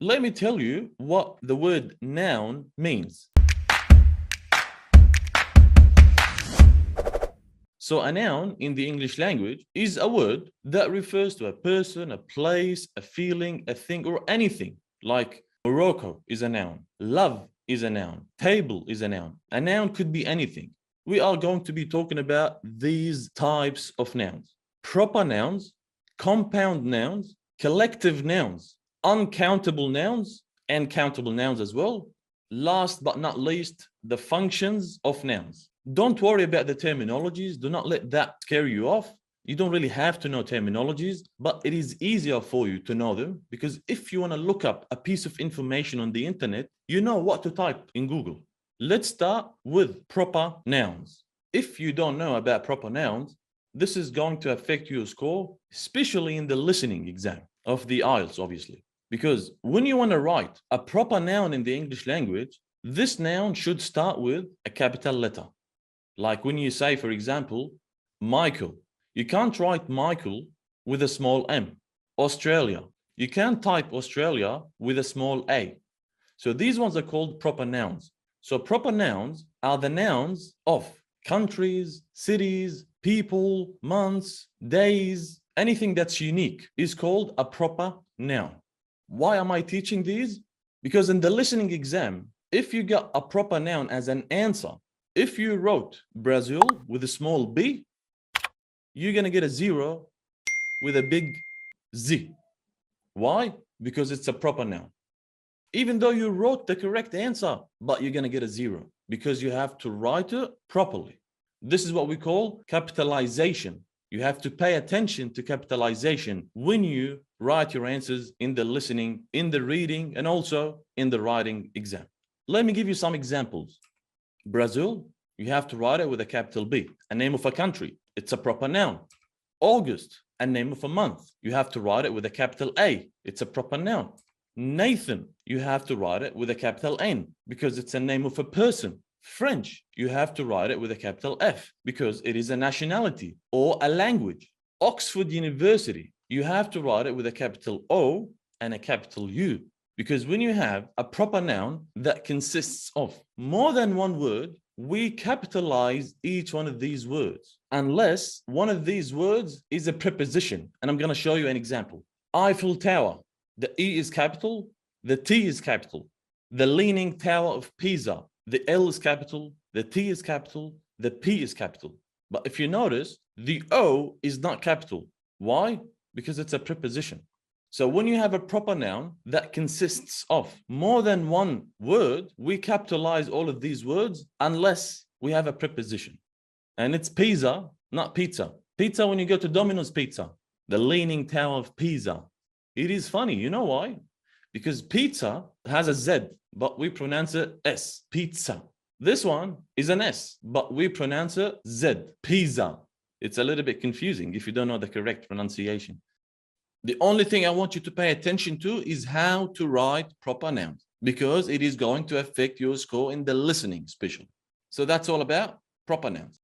Let me tell you what the word noun means. So a noun in the English language is a word that refers to a person, a place, a feeling, a thing, or anything. Like Morocco is a noun. Love is a noun. Table is a noun. A noun could be anything. We are going to be talking about these types of nouns. Proper nouns, compound nouns, collective nouns, uncountable nouns, and countable nouns as well. Last but not least, the functions of nouns. Don't worry about the terminologies. Do not let that scare you off. You don't really have to know terminologies, but it is easier for you to know them because if you want to look up a piece of information on the internet, you know what to type in Google. Let's start with proper nouns. If you don't know about proper nouns, this is going to affect your score, especially in the listening exam of the IELTS, obviously. Because when you want to write a proper noun in the English language, this noun should start with a capital letter. Like when you say, for example, Michael, you can't write Michael with a small m. Australia, you can't type Australia with a small a. So these ones are called proper nouns. So proper nouns are the nouns of countries, cities, people, months, days, anything that's unique is called a proper noun. Why am I teaching these? Because in the listening exam, if you got a proper noun as an answer, if you wrote Brazil with a small b, you're going to get a 0 with a big Z. Why? Because it's a proper noun. Even though you wrote the correct answer, but you're going to get a 0 because you have to write it properly. This is what we call capitalization. You have to pay attention to capitalization when you write your answers in the listening, in the reading, and also in the writing exam. Let me give you some examples. Brazil, you have to write it with a capital B. A name of a country, it's a proper noun. August, a name of a month, you have to write it with a capital A. It's a proper noun. Nathan, you have to write it with a capital N because it's a name of a person. French, you have to write it with a capital F because it is a nationality or a language. Oxford University, you have to write it with a capital O and a capital U because when you have a proper noun that consists of more than one word, we capitalize each one of these words unless one of these words is a preposition. And I'm going to show you an example. Eiffel Tower, the E is capital, the T is capital. The Leaning Tower of Pisa, the L is capital, the T is capital, the P is capital. But if you notice, the O is not capital. Why? Because it's a preposition. So when you have a proper noun that consists of more than one word, we capitalize all of these words unless we have a preposition. And it's Pisa, not pizza. Pizza, when you go to Domino's Pizza, the Leaning Tower of Pisa. It is funny. You know why? Because pizza has a Z, but we pronounce it S, pizza. This one is an S, but we pronounce it Z, pizza. It's a little bit confusing if you don't know the correct pronunciation. The only thing I want you to pay attention to is how to write proper nouns because it is going to affect your score in the listening especially. So that's all about proper nouns.